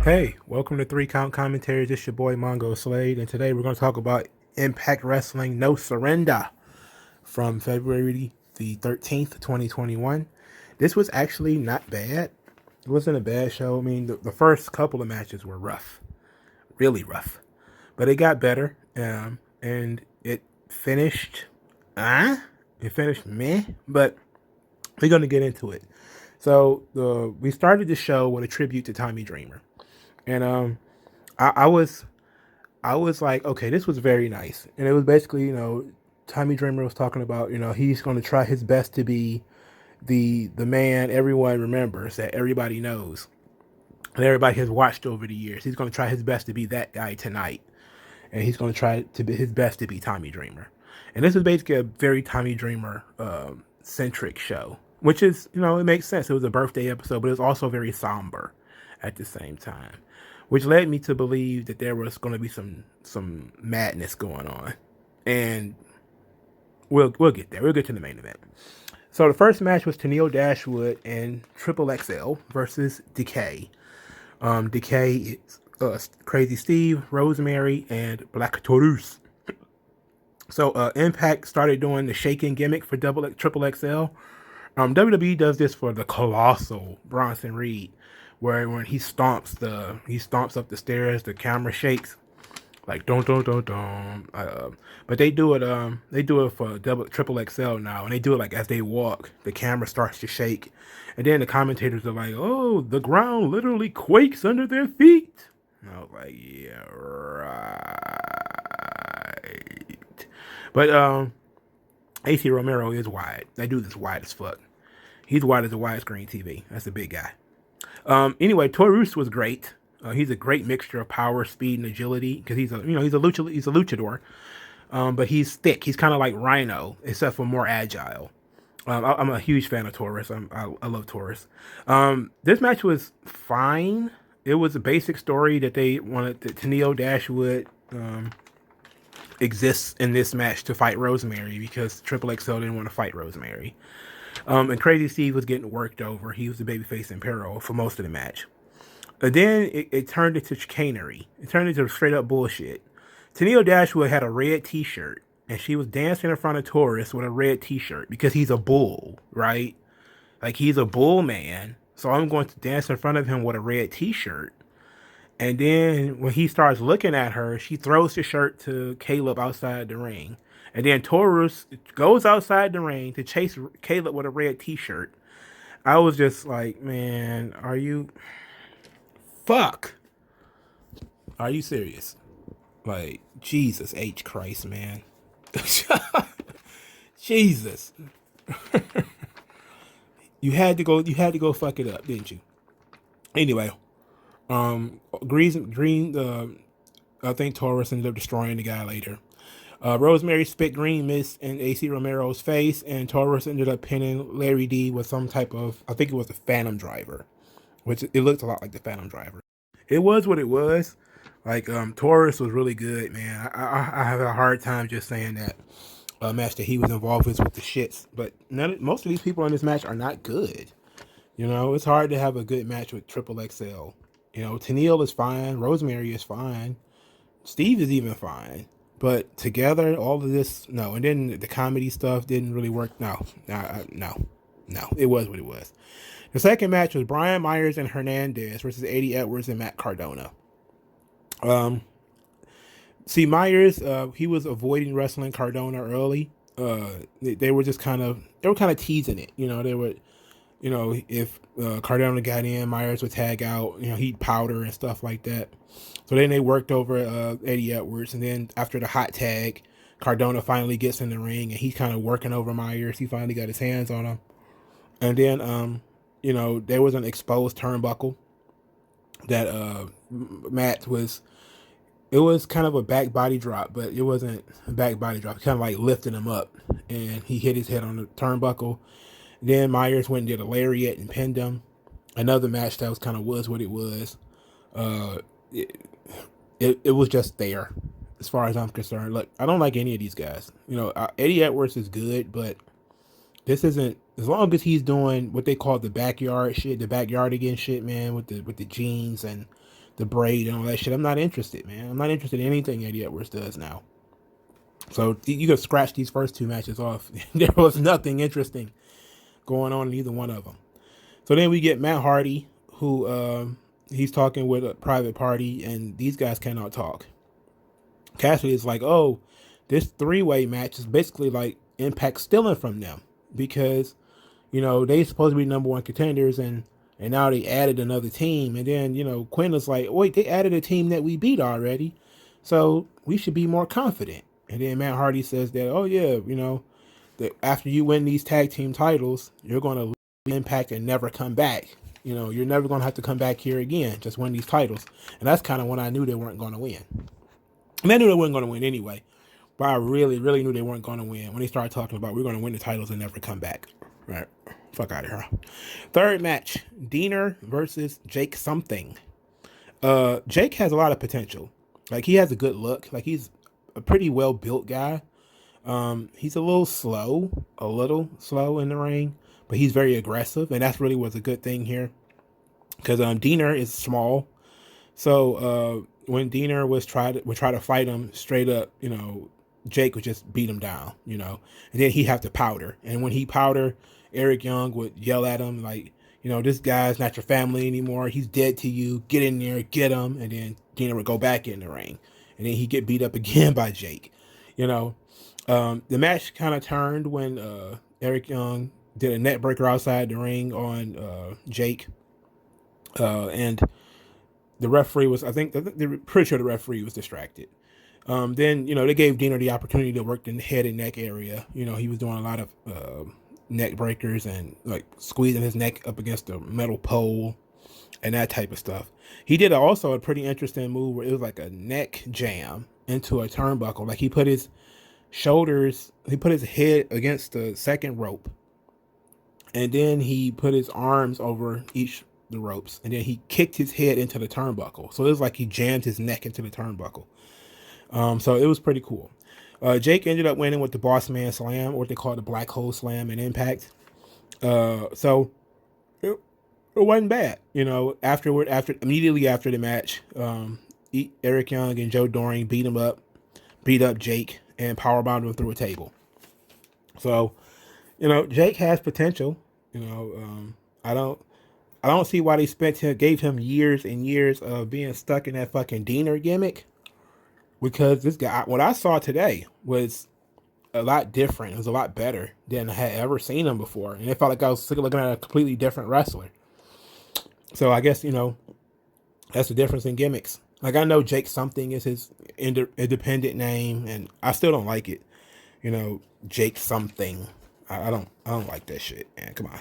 Hey, welcome to Three Count Commentaries. It's your boy Mongo Slade, and today we're going to talk about Impact Wrestling No Surrender from February the 13th, 2021. This was actually not bad. It wasn't a bad show. I mean, the first couple of matches were rough, really rough, but it got better, and finished, it finished meh, but we're going to get into it. So, we started the show with a tribute to Tommy Dreamer. And I, I was I was like, okay, this was very nice. And it was basically, Tommy Dreamer was talking about, he's going to try his best to be the man everyone remembers, that everybody knows, and everybody has watched over the years. He's going to try his best to be that guy tonight, and he's going to try to be his best to be Tommy Dreamer. And this is basically a very Tommy Dreamer centric show, which is, it makes sense. It was a birthday episode, but it was also very somber at the same time, which led me to believe that there was going to be some madness going on, and we'll get there. We'll get to the main event. So the first match was Tennille Dashwood and Triple XL versus Decay. Decay is Crazy Steve, Rosemary, and Black Taurus. So Impact started doing the shaking gimmick for Triple XL. WWE does this for the colossal Bronson Reed, where when he stomps up the stairs, the camera shakes like don't. But they do it for Triple XL now, and they do it like as they walk, the camera starts to shake, and then the commentators are like, "Oh, the ground literally quakes under their feet." And I was like, "Yeah, right." But AC Romero is wide. That dude is wide as fuck. He's wide as a widescreen TV. That's a big guy. Anyway, Taurus was great. He's a great mixture of power, speed, and agility because he's a luchador. But he's thick. He's kind of like Rhino, except for more agile. I'm a huge fan of Taurus. I love Taurus. This match was fine. It was a basic story that they wanted that Tennille Dashwood exists in this match to fight Rosemary because Triple XL didn't want to fight Rosemary. And Crazy Steve was getting worked over. He was the babyface in peril for most of the match. And then it turned into chicanery. It turned into straight up bullshit. Tennille Dashwood had a red t-shirt, and she was dancing in front of Taurus with a red t-shirt because he's a bull, right? Like, he's a bull man. So I'm going to dance in front of him with a red t-shirt. And then when he starts looking at her, she throws the shirt to Caleb outside the ring. And then Taurus goes outside the ring to chase Caleb with a red t-shirt. I was just like, man, are you... Fuck. Are you serious? Like, Jesus H. Christ, man. Jesus. You had to go fuck it up, didn't you? Anyway, I think Taurus ended up destroying the guy later. Rosemary spit green mist in AC Romero's face, and Taurus ended up pinning Larry D with some type of, I think it was a Phantom Driver, which it looked a lot like the Phantom Driver. It was what it was. Like, Taurus was really good, man. I have a hard time just saying that match that he was involved with the shits. But most of these people in this match are not good. It's hard to have a good match with Triple XL. Tennille is fine. Rosemary is fine. Steve is even fine. But together, all of this, no. And then the comedy stuff didn't really work. No. It was what it was. The second match was Brian Myers and Hernandez versus Eddie Edwards and Matt Cardona. See, Myers, he was avoiding wrestling Cardona early. They were kind of teasing it. They were, if Cardona got in, Myers would tag out. He'd powder and stuff like that. So then they worked over Eddie Edwards, and then after the hot tag, Cardona finally gets in the ring, and he's kind of working over Myers. He finally got his hands on him, and then there was an exposed turnbuckle that Matt was. It was kind of a back body drop, but it wasn't a back body drop. Kind of like lifting him up, and he hit his head on the turnbuckle. Then Myers went and did a lariat and pinned him. Another match that was what it was. It was just there, as far as I'm concerned. Look, I don't like any of these guys. Eddie Edwards is good, but this isn't. As long as he's doing what they call the backyard shit, the backyard again shit, man, with the jeans and the braid and all that shit. I'm not interested, man. I'm not interested in anything Eddie Edwards does now. So you could scratch these first two matches off. There was nothing interesting going on in either one of them. So then we get Matt Hardy, who he's talking with a private party, and these guys cannot talk. Cassidy is like, oh, this three-way match is basically like Impact stealing from them because, you know, they supposed to be number one contenders, and now they added another team. And then, you know, Quinn is like, wait, they added a team that we beat already, so we should be more confident. And then Matt Hardy says that, oh yeah, you know, that after you win these tag team titles, you're going to leave Impact and never come back. You know, you're never going to have to come back here again. Just win these titles. And that's kind of when I knew they weren't going to win. And I knew they weren't going to win anyway. But I really, really knew they weren't going to win when they started talking about we're going to win the titles and never come back. Right. Fuck out of here. Third match, Diener versus Jake something. Jake has a lot of potential. Like, he has a good look. Like, he's a pretty well-built guy. He's a little slow in the ring, but he's very aggressive, and that's really was a good thing here. Because Diener is small. So when Diener would try to fight him straight up, you know, Jake would just beat him down, you know, and then he'd have to powder. And when he powder, Eric Young would yell at him like, you know, this guy's not your family anymore. He's dead to you. Get in there, get him. And then Diener would go back in the ring, and then he'd get beat up again by Jake, you know. The match kind of turned when Eric Young did a net breaker outside the ring on Jake, and the referee was, I think they're pretty sure the referee was distracted. Then, you know, they gave Diener the opportunity to work the head and neck area. You know, he was doing a lot of neck breakers and like squeezing his neck up against the metal pole and that type of stuff. He did also a pretty interesting move where it was like a neck jam into a turnbuckle. Like, he put his head against the second rope, and then he put his arms over each the ropes, and then he kicked his head into the turnbuckle. So it was like he jammed his neck into the turnbuckle. So it was pretty cool. Jake ended up winning with the Boss Man Slam, or what they call it, the Black Hole Slam in Impact. So it wasn't bad, you know. Immediately after the match, Eric Young and Joe Doring beat up Jake, and powerbombed him through a table. So, you know, Jake has potential. You know, I don't see why they gave him years and years of being stuck in that fucking Diener gimmick. Because this guy, what I saw today was a lot different. It was a lot better than I had ever seen him before. And it felt like I was looking at a completely different wrestler. So I guess, you know, that's the difference in gimmicks. Like, I know Jake something is his independent name, and I still don't like it. You know, Jake something. I don't like that shit, man. Come on.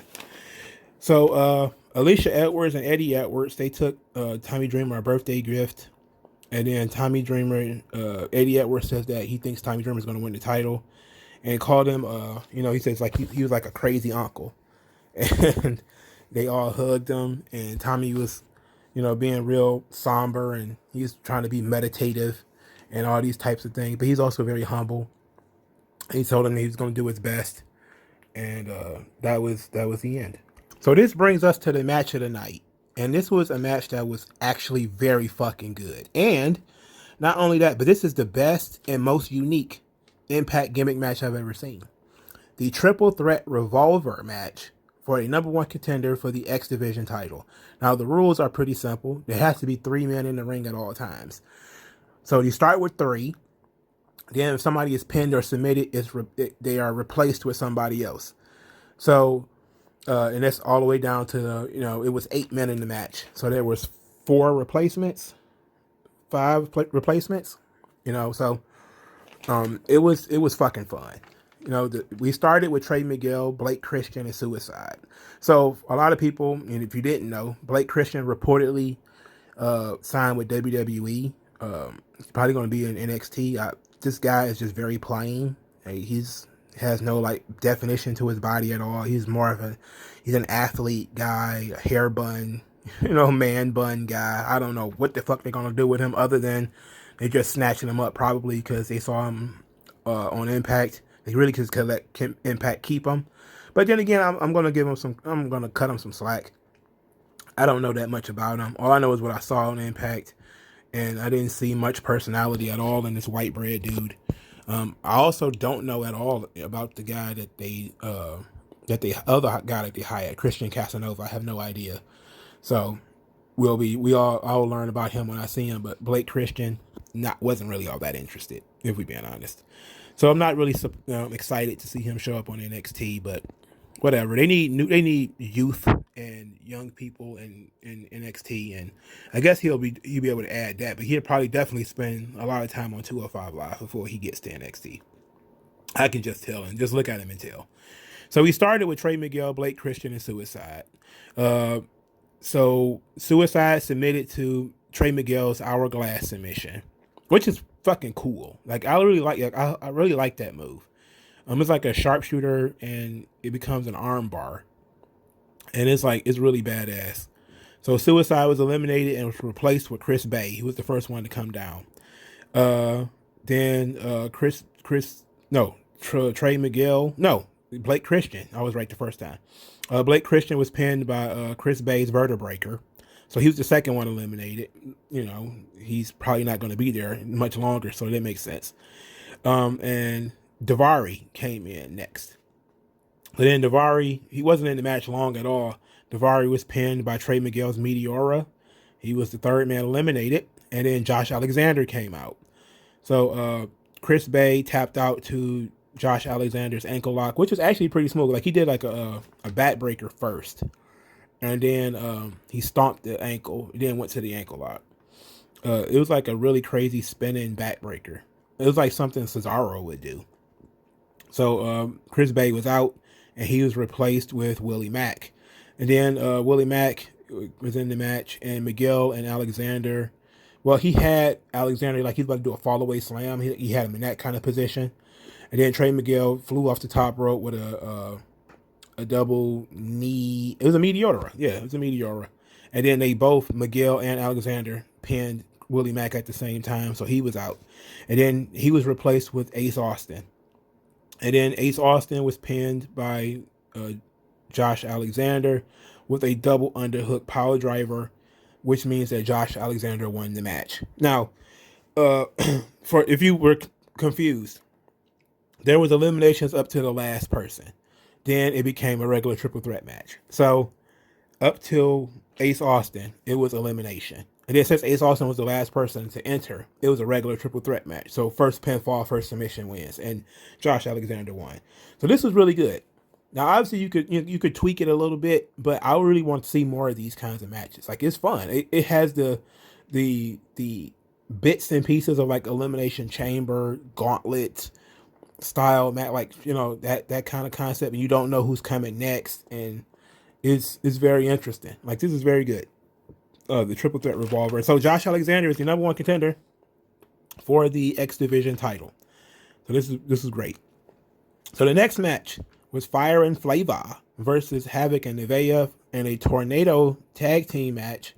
So Alicia Edwards and Eddie Edwards, they took Tommy Dreamer a birthday gift. And then Eddie Edwards says that he thinks Tommy Dreamer is going to win the title, and called him, you know, he says like he was like a crazy uncle. And they all hugged him, and Tommy was, you know, being real somber, and he's trying to be meditative and all these types of things. But he's also very humble. He told him he was going to do his best, and that was the end. So this brings us to the match of the night. And this was a match that was actually very fucking good. And not only that, but this is the best and most unique Impact gimmick match I've ever seen. The Triple Threat Revolver match for a number one contender for the X Division title. Now, the rules are pretty simple. There has to be 3 men in the ring at all times. So you start with 3. Then if somebody is pinned or submitted, they are replaced with somebody else. So... and that's all the way down to, you know, it was 8 men in the match. So there was 5 replacements, you know, so it was fucking fun. You know, we started with Trey Miguel, Blake Christian, and Suicide. So a lot of people, and if you didn't know, Blake Christian reportedly signed with WWE. He's probably going to be in NXT. This guy is just very plain. He's has no like definition to his body at all. He's more of he's an athlete guy, a hair bun, you know, man bun guy. I don't know what the fuck they're gonna do with him other than they're just snatching him up, probably because they saw him on Impact. They really just could let Impact keep him. But then again, I'm gonna cut him some slack. I don't know that much about him. All I know is what I saw on Impact, and I didn't see much personality at all in this white bread dude. I also don't know at all about the guy that the other guy that they hired, Christian Casanova. I have no idea. So I'll learn about him when I see him. But Blake Christian wasn't really all that interested, if we're being honest. So I'm not really excited to see him show up on NXT, but whatever. They need youth and young people in NXT, and I guess he'll be able to add that. But he'll probably definitely spend a lot of time on 205 Live before he gets to NXT. I can just tell, and just look at him and tell. So we started with Trey Miguel, Blake Christian, and Suicide. So Suicide submitted to Trey Miguel's Hourglass submission, which is fucking cool. Like I really like that move. It's like a sharpshooter, and it becomes an arm bar, and it's really badass. So Suicide was eliminated and was replaced with Chris Bay. He was the first one to come down. Then Trey Miguel, no, Blake Christian. I was right the first time. Blake Christian was pinned by Chris Bay's Vertebreaker. So he was the second one eliminated. You know, he's probably not going to be there much longer, so that makes sense. And Daivari came in next. But then Daivari, he wasn't in the match long at all. Daivari was pinned by Trey Miguel's Meteora. He was the third man eliminated. And then Josh Alexander came out. So Chris Bay tapped out to Josh Alexander's ankle lock, which was actually pretty smooth. Like he did like a backbreaker first. And then he stomped the ankle, then went to the ankle lock. It was like a really crazy spinning backbreaker. It was like something Cesaro would do. So Chris Bay was out, and he was replaced with Willie Mack. And then Willie Mack was in the match, and Miguel and Alexander. Well, he had Alexander like he's about to do a fall-away slam. He had him in that kind of position. And then Trey Miguel flew off the top rope with a double knee. It was a Meteora. Yeah, it was a Meteora. And then they both, Miguel and Alexander, pinned Willie Mack at the same time, so he was out. And then he was replaced with Ace Austin. And then Ace Austin was pinned by Josh Alexander with a double underhook power driver, which means that Josh Alexander won the match. Now, for if you were confused, there was eliminations up to the last person. Then it became a regular triple threat match. So up till Ace Austin, it was elimination. And then since Ace Austin was the last person to enter, it was a regular triple threat match. So first pinfall, first submission wins, and Josh Alexander won. So this was really good. Now, obviously, you could tweak it a little bit, but I really want to see more of these kinds of matches. Like it's fun. It has the bits and pieces of like Elimination Chamber, Gauntlet style match, like that kind of concept, and you don't know who's coming next, and it's very interesting. Like this is very good. The triple threat revolver. So Josh Alexander is the number one contender for the X Division title. So this is great. So the next match was Fire and Flavor versus Havoc and Nevaeh in a tornado tag team match.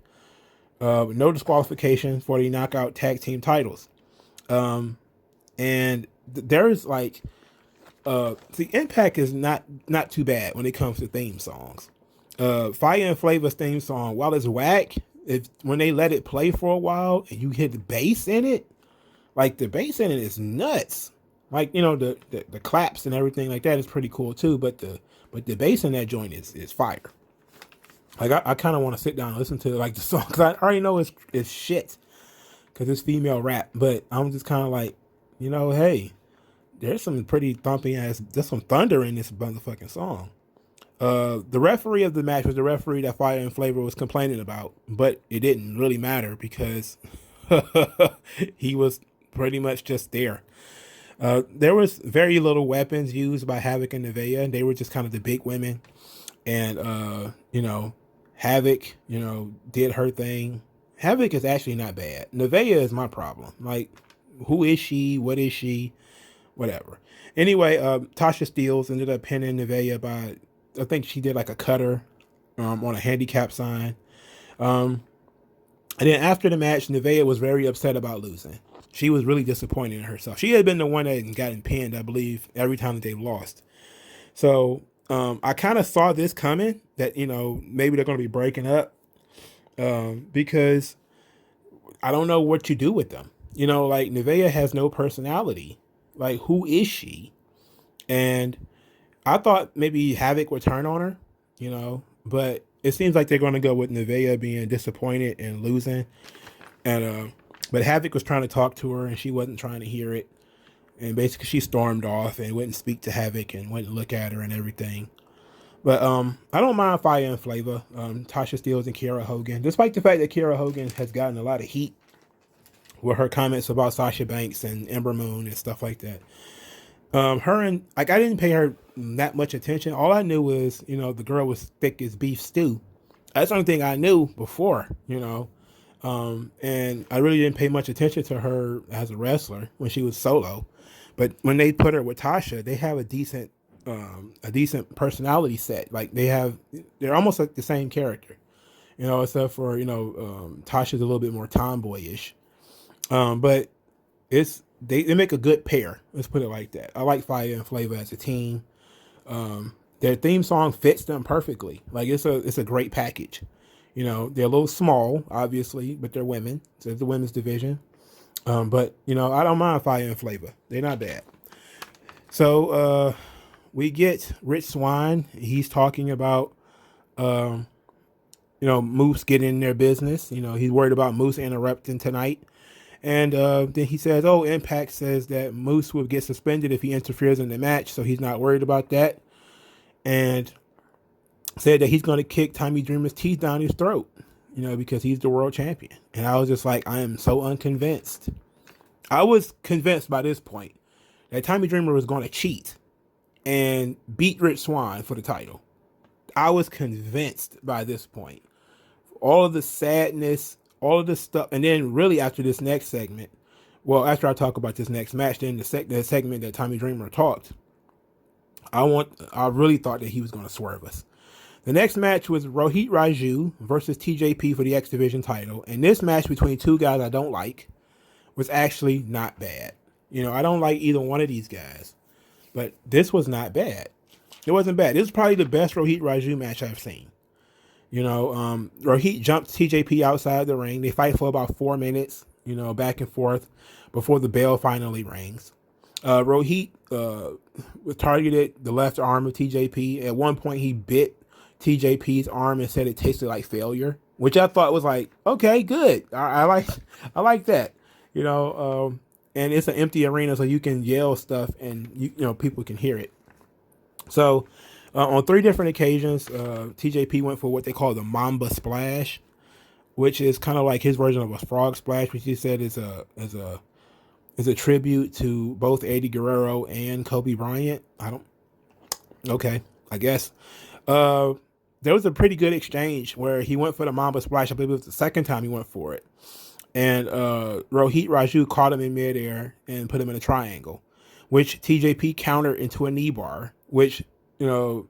No disqualification for the knockout tag team titles. And there's like the Impact is not too bad when it comes to theme songs. Fire and Flavor's theme song, while it's whack, when they let it play for a while and you hit the bass in it, like the bass in it is nuts. Like the claps and everything like that is pretty cool too, but the bass in that joint is fire. Like I kind of want to sit down and listen to like the song, because I already know it's shit because it's female rap, but I'm just kind of like, hey, there's some pretty thumping ass, there's some thunder in this motherfucking song. The referee of the match was the referee that Fire and Flavor was complaining about, but it didn't really matter because he was pretty much just there. There was very little weapons used by Havoc and Nevaeh. They were just kind of the big women, and Havoc, did her thing. Havoc is actually not bad. Nevaeh is my problem. Like, who is she? What is she? Whatever. Anyway, Tasha Steelz ended up pinning Nevaeh by, I think she did like a cutter on a handicap sign. And then after the match, Nevaeh was very upset about losing. She was really disappointed in herself. She had been the one that had gotten pinned, I believe, every time that they lost. So I kind of saw this coming, that, maybe they're going to be breaking up. because I don't know what you do with them. You know, like Nevaeh has no personality. Like, who is she? And I thought maybe Havoc would turn on her, you know, but it seems like they're going to go with Nevaeh being disappointed and losing. And but Havoc was trying to talk to her, and she wasn't trying to hear it. And basically, she stormed off and wouldn't speak to Havoc and wouldn't look at her and everything. But I don't mind Fire and Flavor, Tasha Steelz and Kiera Hogan, despite the fact that Kiera Hogan has gotten a lot of heat with her comments about Sasha Banks and Ember Moon and stuff like that. Her and like I didn't pay her that much attention. All I knew was, you know, the girl was thick as beef stew. That's the only thing I knew before, you know. And I really didn't pay much attention to her as a wrestler when she was solo. But when they put her with Tasha, they have a decent personality set. Like they're almost like the same character, you know, except for, you know, Tasha's a little bit more tomboyish. But it's they make a good pair. Let's put it like that. I like Fire and Flavor as a team. Their theme song fits them perfectly. Like it's a great package. You know, they're a little small, obviously, but they're women. So it's the women's division. But you know, I don't mind Fire and Flavor. They're not bad. So we get Rich Swann. He's talking about you know, Moose getting in their business. You know, he's worried about Moose interrupting tonight. And then he says, oh, Impact says that Moose will get suspended if he interferes in the match, so he's not worried about that. And said that he's going to kick Tommy Dreamer's teeth down his throat, you know, because he's the world champion. And I was just like, I am so unconvinced. I was convinced by this point that Tommy Dreamer was going to cheat and beat Rich Swann for the title. I was convinced by this point. All of the sadness, all of the stuff, and then really after this next segment, well, after I talk about this next match, then the segment that Tommy Dreamer talked, I really thought that he was going to swerve us. The next match was Rohit Raju versus TJP for the X Division title, and this match between two guys I don't like was actually not bad. You know, I don't like either one of these guys, but this was not bad. It wasn't bad. This is probably the best Rohit Raju match I've seen. You know, Rohit jumps TJP outside the ring. They fight for about 4 minutes, you know, back and forth before the bell finally rings. Rohit targeted the left arm of TJP. At one point, he bit TJP's arm and said it tasted like failure, which I thought was like, okay, good. I like that. You know, and it's an empty arena, so you can yell stuff and you know people can hear it. So on 3 different occasions, TJP went for what they call the Mamba Splash, which is kind of like his version of a frog splash, which he said is a tribute to both Eddie Guerrero and Kobe Bryant. Okay, I guess. There was a pretty good exchange where he went for the Mamba Splash. I believe it was the second time he went for it. And Rohit Raju caught him in midair and put him in a triangle, which TJP countered into a knee bar, which, you know,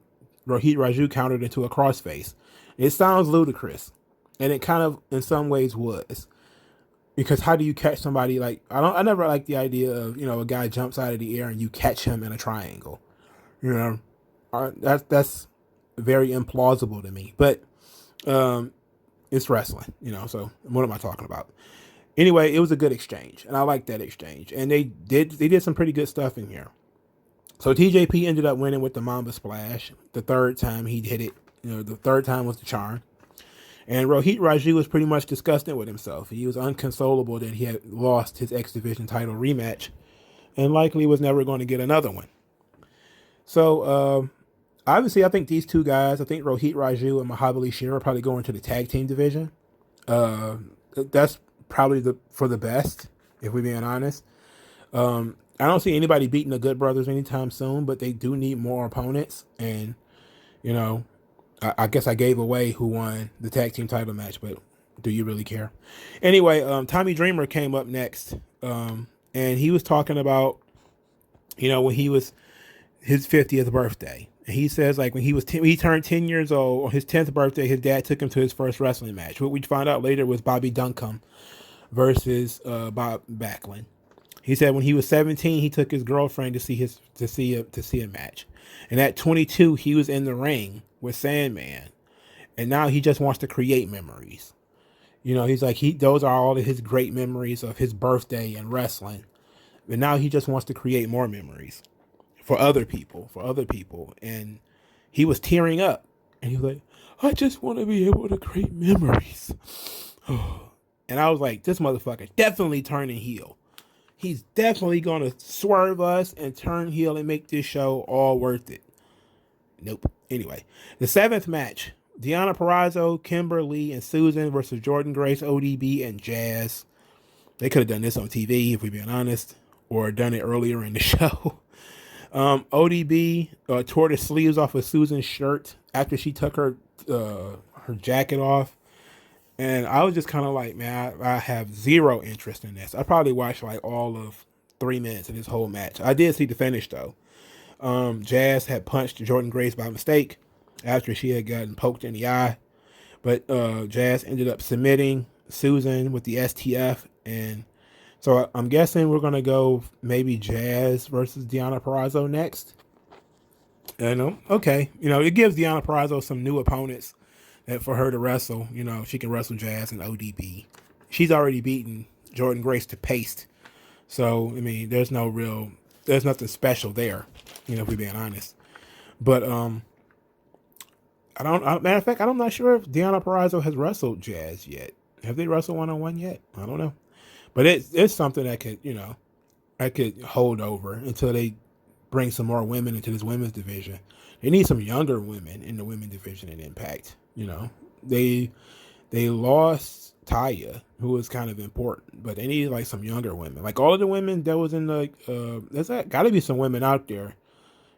Rohit Raju countered into a crossface. It sounds ludicrous, and it kind of, in some ways, was. Because how do you catch somebody like I never liked the idea of, you know, a guy jumps out of the air and you catch him in a triangle. You know, that's very implausible to me. But it's wrestling, you know. So what am I talking about? Anyway, it was a good exchange, and I liked that exchange. And they did some pretty good stuff in here. So TJP ended up winning with the Mamba Splash. The third time he hit it, you know, the third time was the charm. And Rohit Raju was pretty much disgusted with himself. He was unconsolable that he had lost his X Division title rematch and likely was never going to get another one. So, obviously, I think these two guys, I think Rohit Raju and Mahabali Shira, are probably going to the tag team division. That's probably for the best, if we're being honest. I don't see anybody beating the Good Brothers anytime soon, but they do need more opponents. And, you know, I guess I gave away who won the tag team title match, but do you really care? Anyway, Tommy Dreamer came up next, and he was talking about, you know, when he was his 50th birthday. And he says, like, when he turned 10 years old, on his 10th birthday, his dad took him to his first wrestling match. What we found out later was Bobby Duncombe versus Bob Backlund. He said when he was 17, he took his girlfriend to see a match. And at 22, he was in the ring with Sandman. And now he just wants to create memories. You know, he's like those are all of his great memories of his birthday and wrestling. And now he just wants to create more memories for other people, And he was tearing up. And he was like, I just want to be able to create memories. And I was like, this motherfucker definitely turning heel. He's definitely going to swerve us and turn heel and make this show all worth it. Nope. Anyway, the seventh match, Deonna Purrazzo, Kimber Lee, and Susan versus Jordan Grace, ODB, and Jazz. They could have done this on TV, if we're being honest, or done it earlier in the show. ODB tore the sleeves off of Susan's shirt after she took her jacket off. And I was just kind of like, man, I have zero interest in this. I probably watched like all of 3 minutes of this whole match. I did see the finish, though. Jazz had punched Jordan Grace by mistake after she had gotten poked in the eye. But Jazz ended up submitting Susan with the STF. And so I'm guessing we're going to go maybe Jazz versus Deonna Purrazzo next. Okay. You know, it gives Deonna Purrazzo some new opponents that for her to wrestle. You know, she can wrestle Jazz and ODB. She's already beaten Jordan Grace to paste. So, I mean, there's nothing special there, you know, if we're being honest. But, matter of fact, I'm not sure if Deonna Purrazzo has wrestled Jazz yet. Have they wrestled one-on-one yet? I don't know. But it's something that could, you know, I could hold over until they bring some more women into this women's division. They need some younger women in the women's division in Impact. You know, they lost Taya, who was kind of important, but they need like some younger women. Like all of the women that was in the there's got to be some women out there.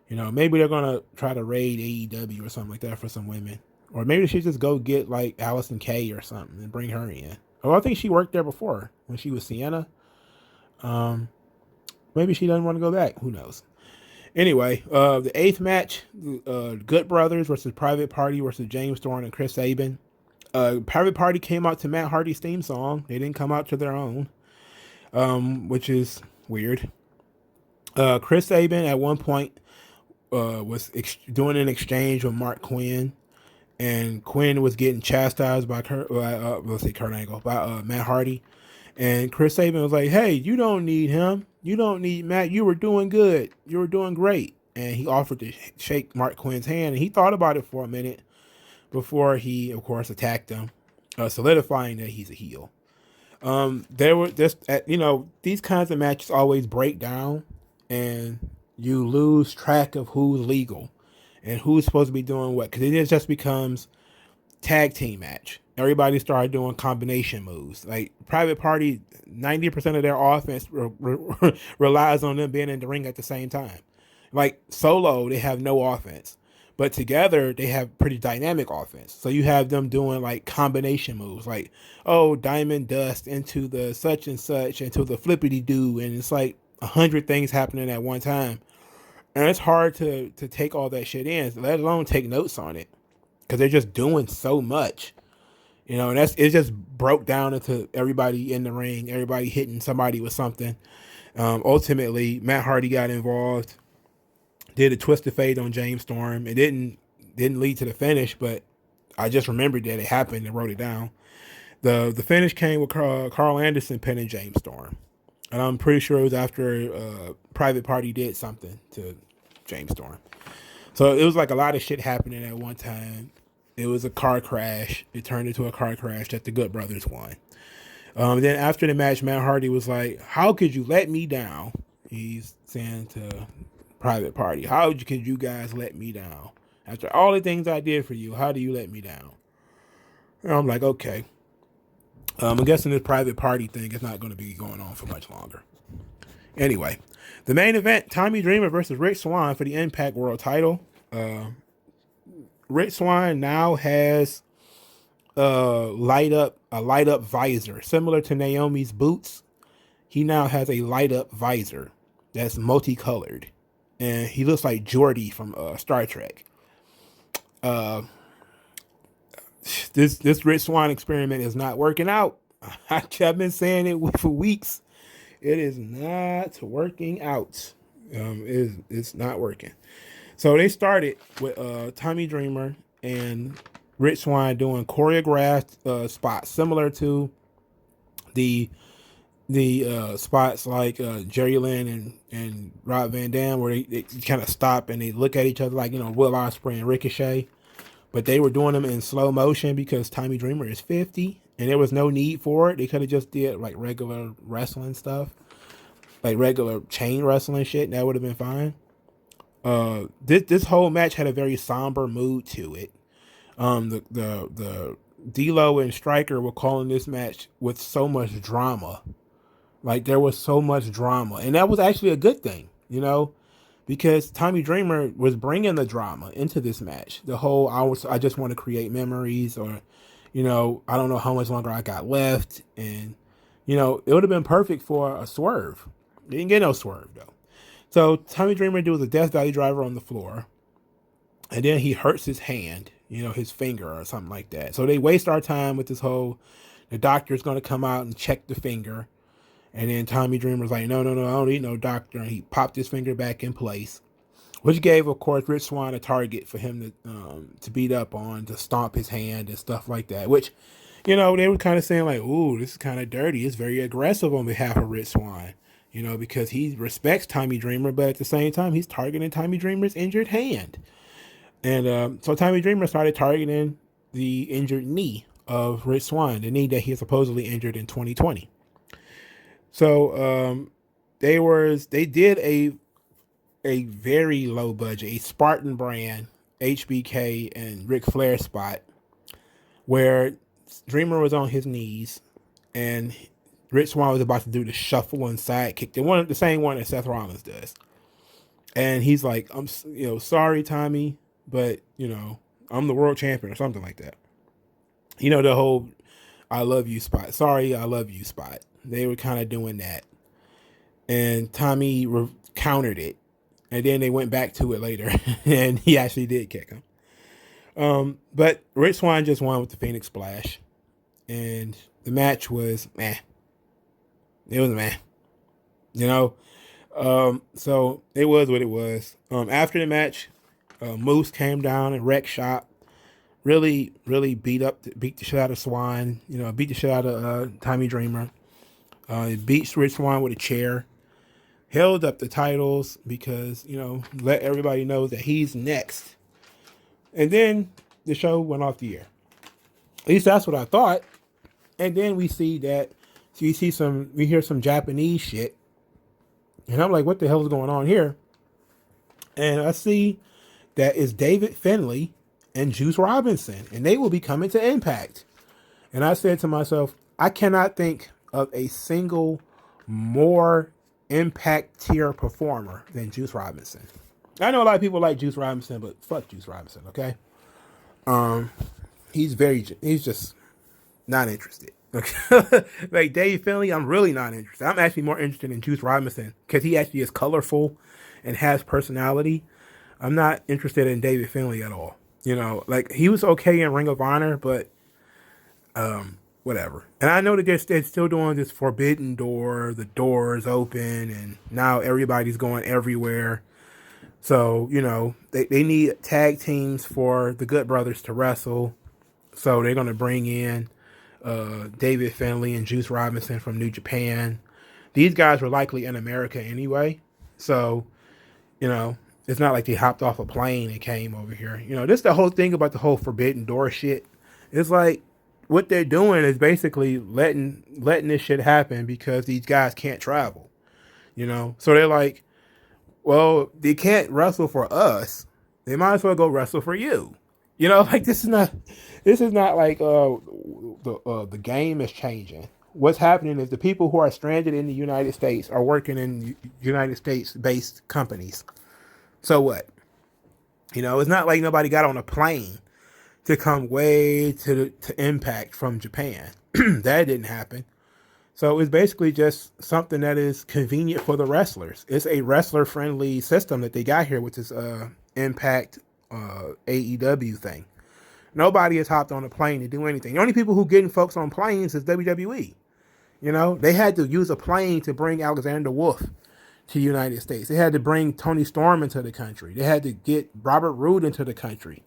You know, maybe they're gonna try to raid AEW or something like that for some women, or maybe they should just go get like Allison Kay or something and bring her in. Oh, I think she worked there before when she was Sienna. Maybe she doesn't want to go back. Who knows? Anyway, the eighth match, Good Brothers versus Private Party versus James Storm and Chris Sabin. Private Party came out to Matt Hardy's theme song. They didn't come out to their own, which is weird. Chris Sabin at one point was doing an exchange with Mark Quinn, and Quinn was getting chastised by Kurt Angle, by Matt Hardy. And Chris Sabin was like, hey, you don't need him. You don't need Matt. You were doing good. You were doing great. And he offered to shake Mark Quinn's hand. And he thought about it for a minute before he, of course, attacked him, solidifying that he's a heel. There were just, you know, these kinds of matches always break down and you lose track of who's legal and who's supposed to be doing what. Because it just becomes tag team match. Everybody started doing combination moves. Like Private Party, 90% of their offense relies on them being in the ring at the same time. Like solo, they have no offense, but together they have pretty dynamic offense. So you have them doing like combination moves, like diamond dust into the such and such into the flippity doo, and it's like 100 things happening at one time, and it's hard to take all that shit in, let alone take notes on it, because they're just doing so much. You know, and it just broke down into everybody in the ring, everybody hitting somebody with something. Ultimately, Matt Hardy got involved, did a twist of fate on James Storm. It didn't lead to the finish, but I just remembered that it happened and wrote it down. The finish came with Carl Anderson pinning James Storm, and I'm pretty sure it was after Private Party did something to James Storm. So it was like a lot of shit happening at one time. It was a car crash. It turned into a car crash that the Good Brothers won. Then after the match, Matt Hardy was like, how could you let me down? He's saying to Private Party, how could you guys let me down? After all the things I did for you, how do you let me down? And I'm like, okay. I'm guessing this Private Party thing is not going to be going on for much longer. Anyway, the main event, Tommy Dreamer versus Rich Swann for the Impact World title. Rich Swann now has a light up visor, similar to Naomi's boots. He now has a light up visor that's multicolored, and he looks like Geordi from Star Trek. This Rich Swann experiment is not working out. I've been saying it for weeks. It is not working out. It's not working. So they started with Tommy Dreamer and Rich Swann doing choreographed spots similar to the spots like Jerry Lynn and Rob Van Dam, where they kind of stop and they look at each other like, Will Ospreay and Ricochet. But they were doing them in slow motion because Tommy Dreamer is 50 and there was no need for it. They could have just did like regular wrestling stuff, like regular chain wrestling shit, and that would have been fine. This whole match had a very somber mood to it. The D'Lo and Stryker were calling this match with so much drama. Like, there was so much drama, and that was actually a good thing, because Tommy Dreamer was bringing the drama into this match. The whole I just want to create memories, or I don't know how much longer I got left, and it would have been perfect for a swerve. They didn't get no swerve though. So Tommy Dreamer does a Death Valley Driver on the floor, and then he hurts his hand, his finger or something like that. So they waste our time with this whole, the doctor's going to come out and check the finger. And then Tommy Dreamer's like, no, I don't need no doctor. And he popped his finger back in place, which gave, of course, Rich Swann a target for him to beat up on, to stomp his hand and stuff like that. Which, they were kind of saying like, ooh, this is kind of dirty. It's very aggressive on behalf of Rich Swann, because he respects Tommy Dreamer, but at the same time, he's targeting Tommy Dreamer's injured hand. And so Tommy Dreamer started targeting the injured knee of Rich Swann, the knee that he supposedly injured in 2020. So they did a very low budget, a Spartan brand HBK and Ric Flair spot where Dreamer was on his knees and Rich Swann was about to do the shuffle and sidekick, the same one that Seth Rollins does. And he's like, I'm sorry, Tommy, but I'm the world champion or something like that. The whole I love you spot. Sorry, I love you spot. They were kind of doing that. And Tommy countered it. And then they went back to it later. And he actually did kick him. But Rich Swann just won with the Phoenix Splash. And the match was meh. It was meh. So it was what it was. After the match, Moose came down and wrecked shop. Really beat the shit out of Swann. Beat the shit out of Tommy Dreamer. Beat Rich Swann with a chair. Held up the titles because, let everybody know that he's next. And then the show went off the air. At least that's what I thought. And then we see that, we hear some Japanese shit. And I'm like, what the hell is going on here? And I see that it's David Finlay and Juice Robinson. And they will be coming to Impact. And I said to myself, I cannot think of a single more Impact tier performer than Juice Robinson. I know a lot of people like Juice Robinson, but fuck Juice Robinson, okay? He's just not interested. Okay? Like Dave Finlay, I'm really not interested. I'm actually more interested in Juice Robinson because he actually is colorful and has personality. I'm not interested in David Finlay at all. Like he was okay in Ring of Honor, but whatever. And I know that they're still doing this Forbidden Door, the door is open, and now everybody's going everywhere. So, they need tag teams for the Good Brothers to wrestle. So they're going to bring in David Finlay and Juice Robinson from New Japan. These guys were likely in America anyway. So, it's not like they hopped off a plane and came over here. This is the whole thing about the whole Forbidden Door shit. It's like, what they're doing is basically letting this shit happen because these guys can't travel, So they're like, well, they can't wrestle for us. They might as well go wrestle for you. Like this is not like the game is changing. What's happening is the people who are stranded in the United States are working in United States-based companies. So what? It's not like nobody got on a plane to come way to Impact from Japan. That didn't happen. So it's basically just something that is convenient for the wrestlers. It's a wrestler-friendly system that they got here with this Impact AEW thing. Nobody has hopped on a plane to do anything. The only people who getting folks on planes is WWE. They had to use a plane to bring Alexander Wolf to the United States. They had to bring Tony Storm into the country. They had to get Robert Roode into the country.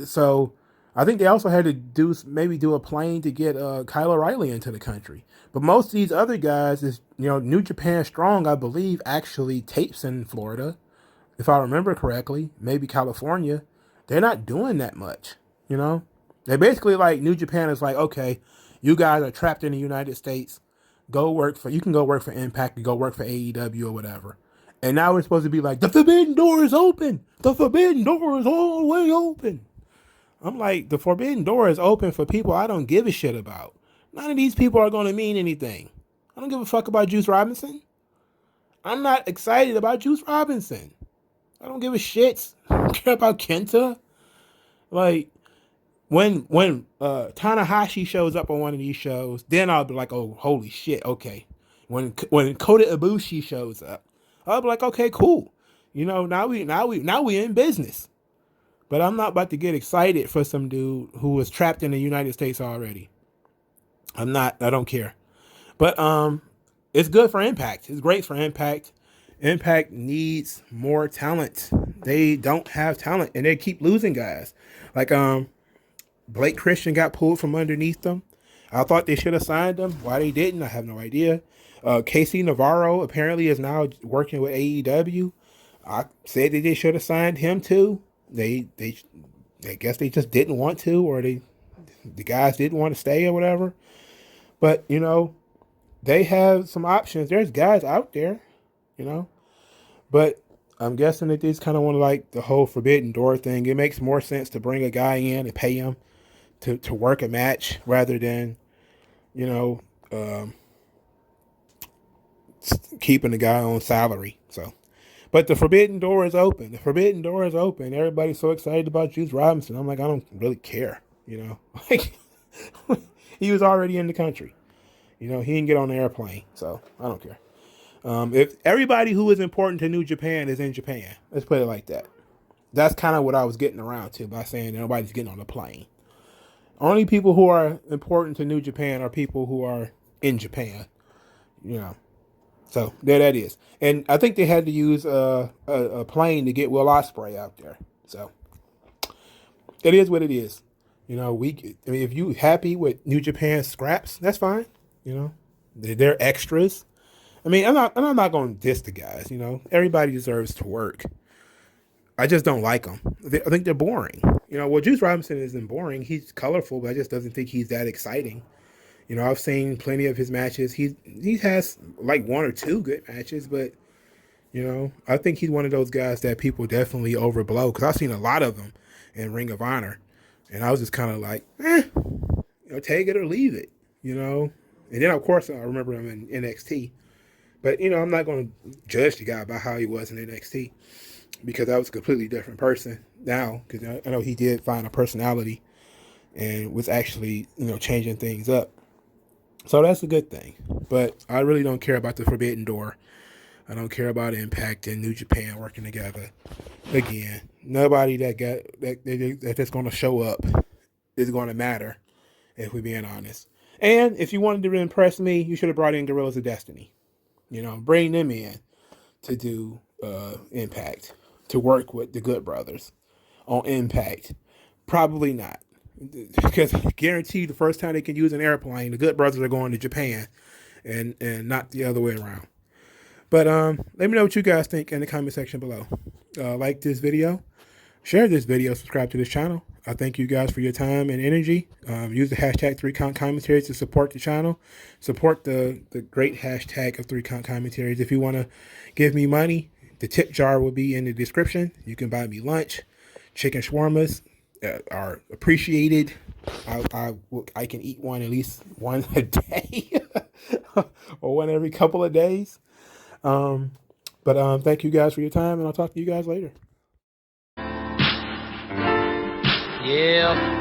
So I think they also had to do a plane to get Kyle O'Reilly into the country. But most of these other guys is New Japan Strong, I believe, actually tapes in Florida, if I remember correctly, maybe California. They're not doing that much. They basically like New Japan is like, okay, you guys are trapped in the United States. You can go work for Impact, you go work for AEW or whatever. And now we're supposed to be like, the forbidden door is open. The forbidden door is all the way open. I'm like, the forbidden door is open for people I don't give a shit about. None of these people are going to mean anything. I don't give a fuck about Juice Robinson. I'm not excited about Juice Robinson. I don't give a shit. I don't care about Kenta. Like, when Tanahashi shows up on one of these shows, then I'll be like, oh, holy shit, okay. When Kota Ibushi shows up, I'll be like, okay, cool. Now we in business. But I'm not about to get excited for some dude who was trapped in the United States already. I don't care. But it's good for Impact. It's great for Impact. Impact needs more talent. They don't have talent and they keep losing guys. Like Blake Christian got pulled from underneath them. I thought they should have signed him. Why they didn't, I have no idea. Casey Navarro apparently is now working with AEW. I said that they should have signed him too. I guess they just didn't want to, or the guys didn't want to stay or whatever. But they have some options. There's guys out there, But I'm guessing that they just kind of want to like the whole forbidden door thing. It makes more sense to bring a guy in and pay him to work a match rather than, keeping the guy on salary. So, but the forbidden door is open. The forbidden door is open. Everybody's so excited about Juice Robinson. I'm like, I don't really care. Like he was already in the country. He didn't get on the airplane, so I don't care. If everybody who is important to New Japan is in Japan, let's put it like that. That's kind of what I was getting around to by saying that nobody's getting on the plane. Only people who are important to New Japan are people who are in Japan. So there that is. And I think they had to use a plane to get Will Ospreay out there. So it is what it is. If you happy with New Japan scraps, that's fine. They're extras. I'm not going to diss the guys. Everybody deserves to work. I just don't like them. I think they're boring. Juice Robinson isn't boring. He's colorful, but I just doesn't think he's that exciting. I've seen plenty of his matches. He has like one or two good matches, but I think he's one of those guys that people definitely overblow because I've seen a lot of them in Ring of Honor, and I was just kind of like, take it or leave it, And then of course I remember him in NXT, but I'm not going to judge the guy by how he was in NXT because I was a completely different person now because I know he did find a personality and was actually changing things up. So that's a good thing. But I really don't care about the Forbidden Door. I don't care about Impact and New Japan working together. Again, nobody that's going to show up is going to matter, if we're being honest. And if you wanted to impress me, you should have brought in Guerrillas of Destiny. Bring them in to do Impact, to work with the Good Brothers on Impact. Probably not. Because guaranteed the first time they can use an airplane, the Good Brothers are going to Japan and not the other way around. But let me know what you guys think in the comment section below. Like this video, share this video, subscribe to this channel. I thank you guys for your time and energy. Use the hashtag 3Count Commentaries to support the channel. Support the great hashtag of 3Count Commentaries. If you want to give me money, the tip jar will be in the description. You can buy me lunch, chicken shawarmas. Are appreciated. I can eat one at least one a day or one every couple of days. But thank you guys for your time, and I'll talk to you guys later. Yeah.